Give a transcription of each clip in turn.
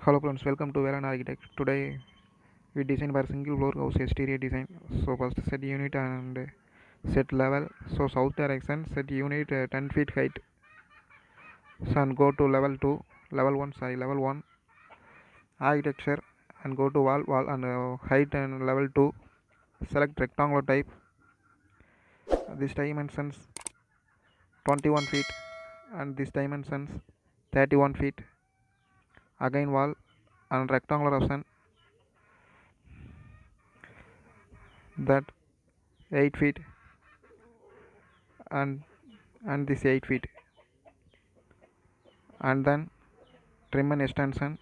Hello friends, welcome to Veran Architect. Today we design by single floor house exterior design. So first set unit and set level. So south direction set unit 10 feet height. So and go to level 2, level 1 architecture and go to wall and height and level 2. Select rectangular type. This dimensions 21 feet and this dimensions 31 feet. Again wall and rectangular option that 8 feet and this 8 feet, and then trim and extension.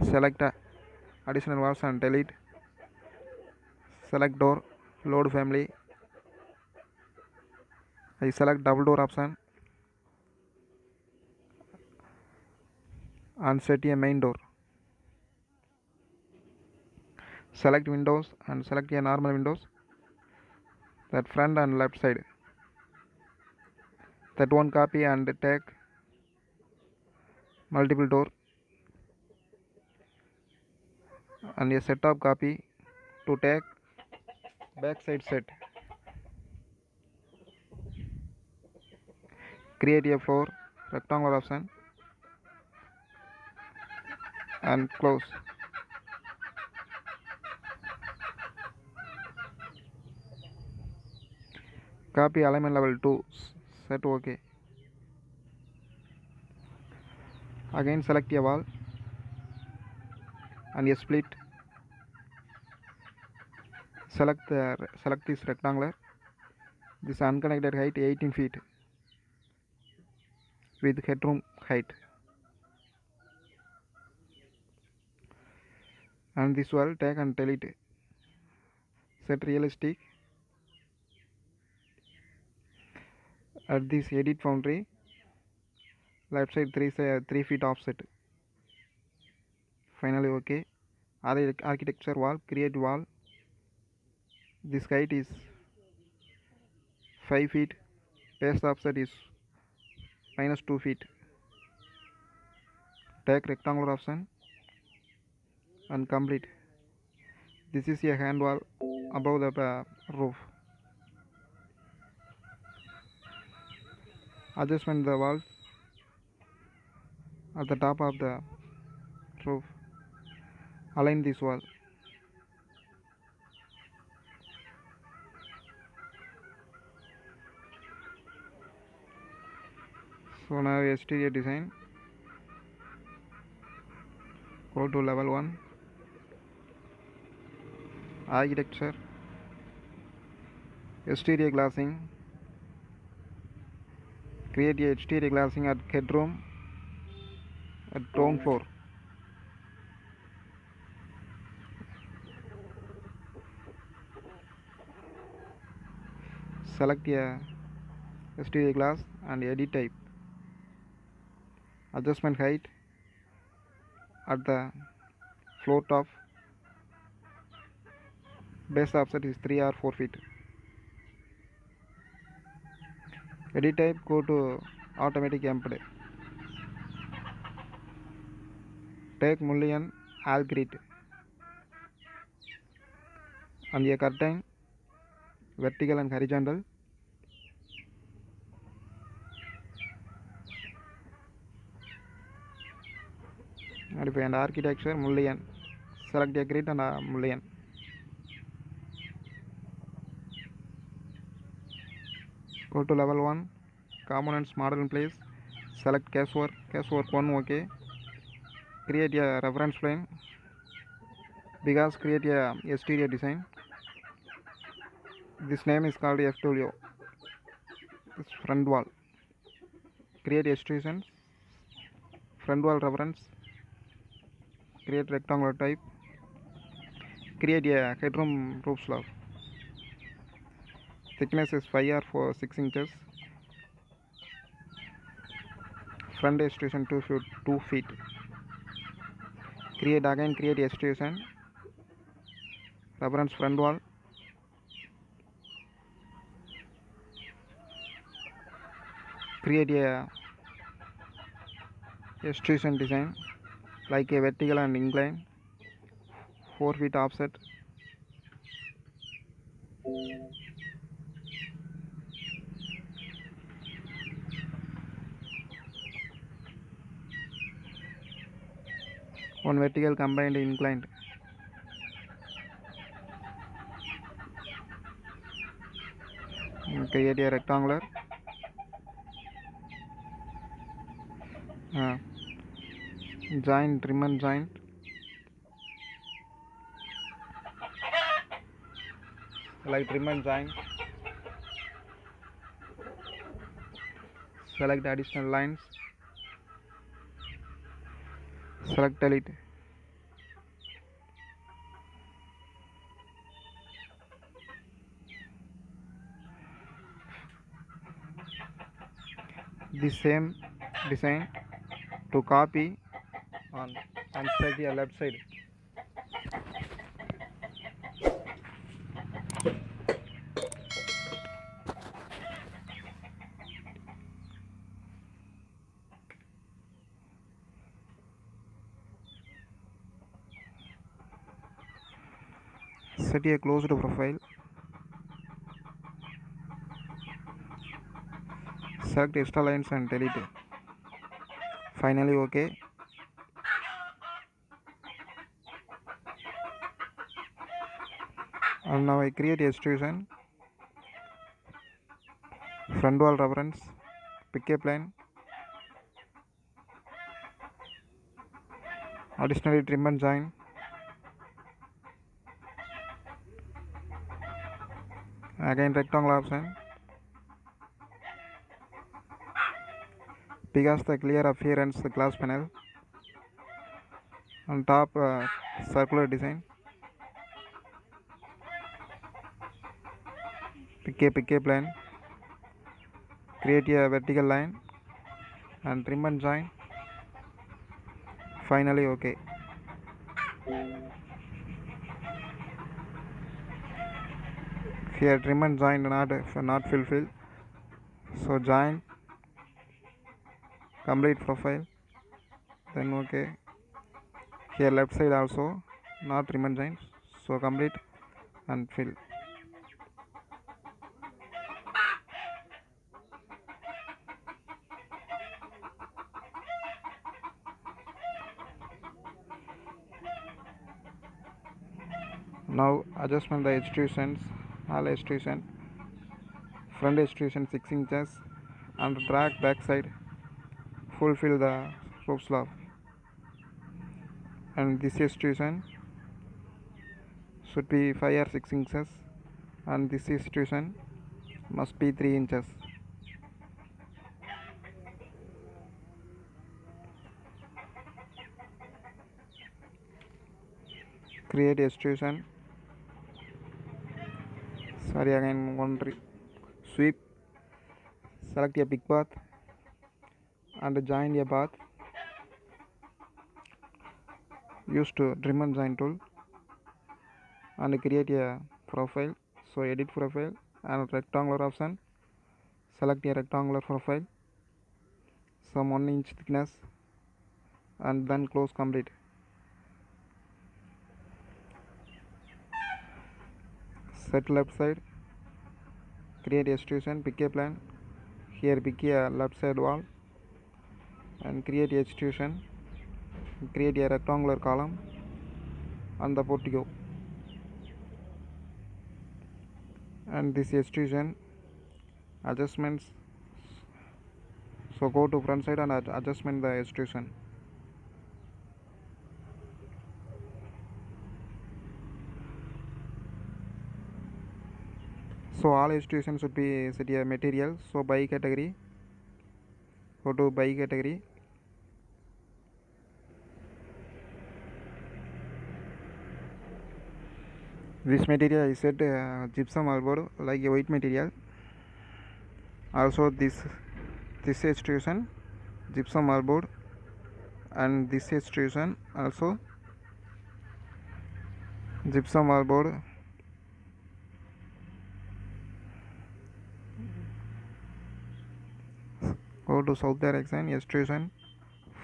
Select additional walls and delete. Select door load family. I select double door option and set a main door. Select windows and select a normal windows, that front and left side. That one copy and take multiple door and a set of copy to take back side set. Create a floor rectangular option and close. Copy alignment level 2, set OK. Again select a wall and a split. Select this rectangular. This unconnected height 18 feet with headroom height, and this wall take and delete. Set realistic. At this edit boundary, left side 3 feet offset. Finally OK. Architecture wall, create wall. This height is 5 feet. Base offset is -2 feet. Take rectangular option and complete. This is a hand wall above the roof. Adjustment the walls at the top of the roof. Align this wall. So now exterior design. Go to level 1, architecture, exterior glassing. Create a exterior glassing at headroom at ground floor. Select a exterior glass and edit type. Adjustment height at the floor top. Base offset is 3 or 4 feet. Edit type, go to automatic empty. Take mullion all grid and a curtain, vertical and horizontal. Modify and architecture mullion. Select a grid and a mullion. Go to level 1, components model in place. Select casework 1 OK. Create a reference plane because create a exterior design. This name is called FW. This front wall. Create extrusions. Front wall reference. Create rectangular type. Create a headroom roof slab. Thickness is 5 or 6 inches. Front extrusion 2 feet. Create extrusion. Reference front wall. Create a extrusion design like a vertical and incline 4 feet offset. One vertical combined inclined. Create a rectangular. Joint, trim and joint. Select trim and joint. Select additional lines. Select delete. The same design to copy on and set the left side. Set a closed profile. Select extra lines and delete. Finally OK. And now I create extrusion. Front wall reference. Pick a plane. Additionally trim and join. Again rectangle option. Because the clear appearance the glass panel. On top circular design. Pick a plane. Create a vertical line and trim and join. Finally OK. Here trim and join not fulfilled. So join, complete profile, then OK. Here left side also not trim and join, so complete and fill. Now adjustment the extrusions, all extrusion, front extrusion 6 inches and drag back side, fulfill the slope slab. And this extrusion should be 5 or 6 inches and this extrusion must be 3 inches. Create extrusion. Sorry, again one sweep. Select a big path and join a path. Use to trim and join tool and create a profile. So edit profile and rectangular option. Select a rectangular profile, some 1 inch thickness, and then close complete. Set left side. Create extrusion. Pick a plane. Here pick a left side wall and create extrusion. Create a rectangular column on the portico. And this extrusion adjustments. So go to front side and adjustment the extrusion. So all extrusion should be set a material. So by category, go to by category. This material is set gypsum wallboard like a white material. Also this extrusion gypsum wallboard and this extrusion also gypsum wallboard. Go to south direction extrusion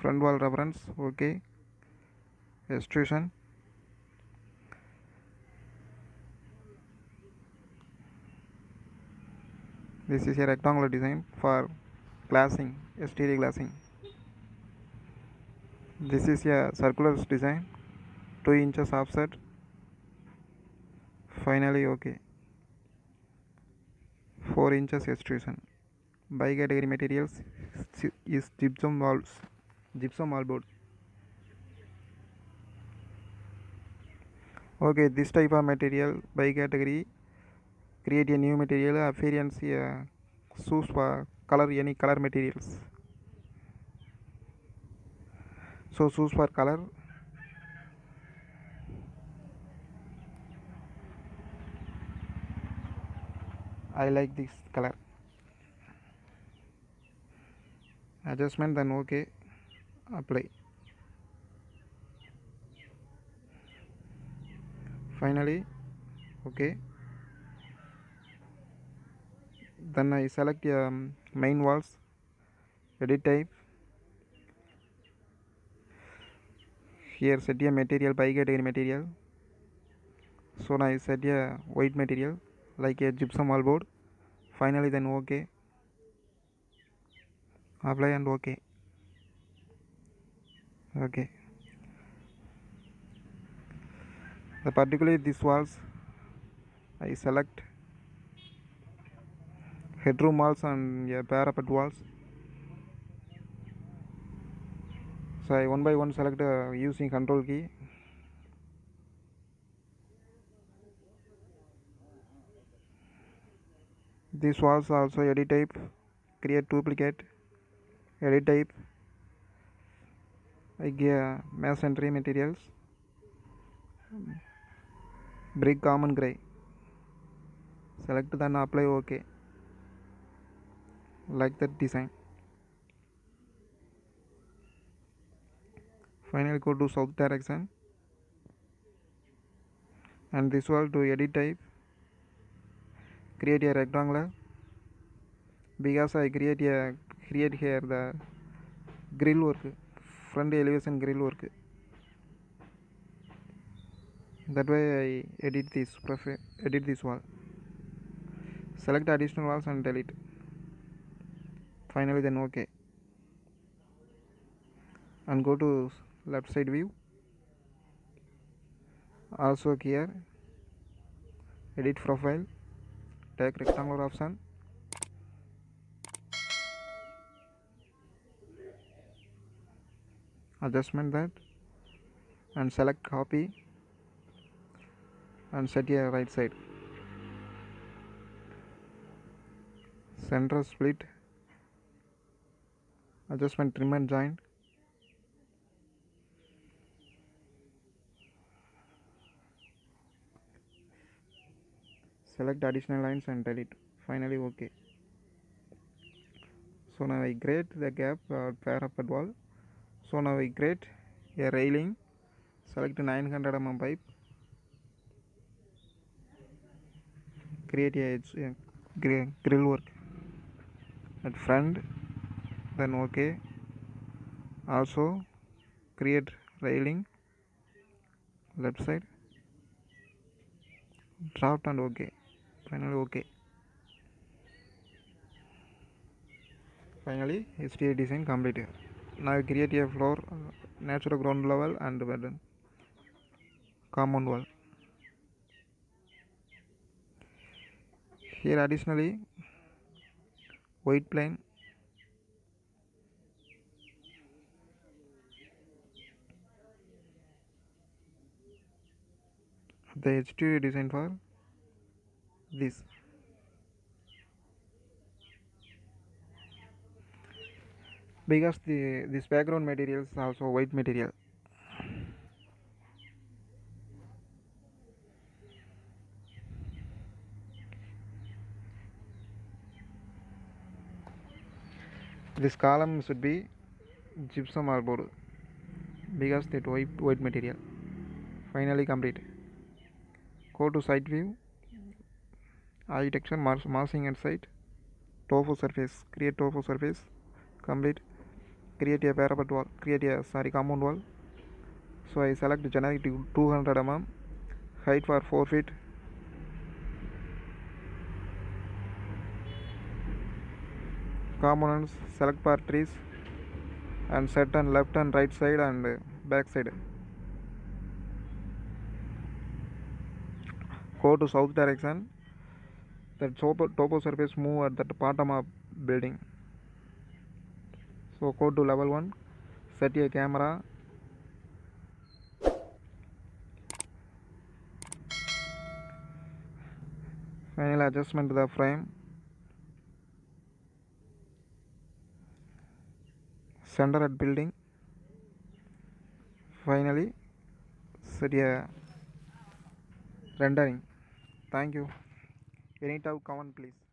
Front wall reference, okay. Extrusion. This is a rectangular design for glassing, exterior glassing. This is a circular design, 2 inches offset. Finally, okay. 4 inches extrusion. By category materials is gypsum walls, gypsum wallboard. Okay, this type of material by category create a new material appearance choose for color any color materials. So choose for color. I like this color. Adjustment, then okay. Apply. Finally, okay. Then I select main walls, edit type. Here set a material by category material. So now I set a white material like a gypsum wallboard. Finally, then okay. Apply and okay. Okay. The particularly these walls I select headroom walls and parapet walls. So I one by one select using control key. These walls also edit type, create duplicate, edit type. I give masonry materials, brick common gray. Select then apply OK. Like that design. Finally go to south direction and this wall to edit type, create a rectangular because I create here the grill work, front elevation grill work. That way I edit this wall. Select additional walls and delete. Finally then OK. And go to left side view. Also here edit profile, take rectangular option, adjustment that and select copy and set here right side, center split, adjustment trim and joint, select additional lines and delete. Finally OK. So now I grade the gap parapet wall. So now I grade a railing, select 900 mm pipe, create a grill work at front, then OK. Also create railing left side, draft and OK. Finally OK. Finally exterior design completed. Now create a floor, natural ground level and bed, compound wall. Here additionally white plane, the exterior design for this. Because this background material is also white material. This column should be gypsum or board because that white material. Finally complete. Go to site view, architecture, massing and site, tofu surface, create tofu surface, complete. create a parapet wall, create a compound wall. So I select generic 200 mm, height for 4 feet, components select for trees and set on left and right side and back side. Go to south direction. The topo surface move at the bottom of building. So go to level 1, set a camera, final adjustment to the frame, center at building, finally set a rendering. Thank you. Any doubt comment please.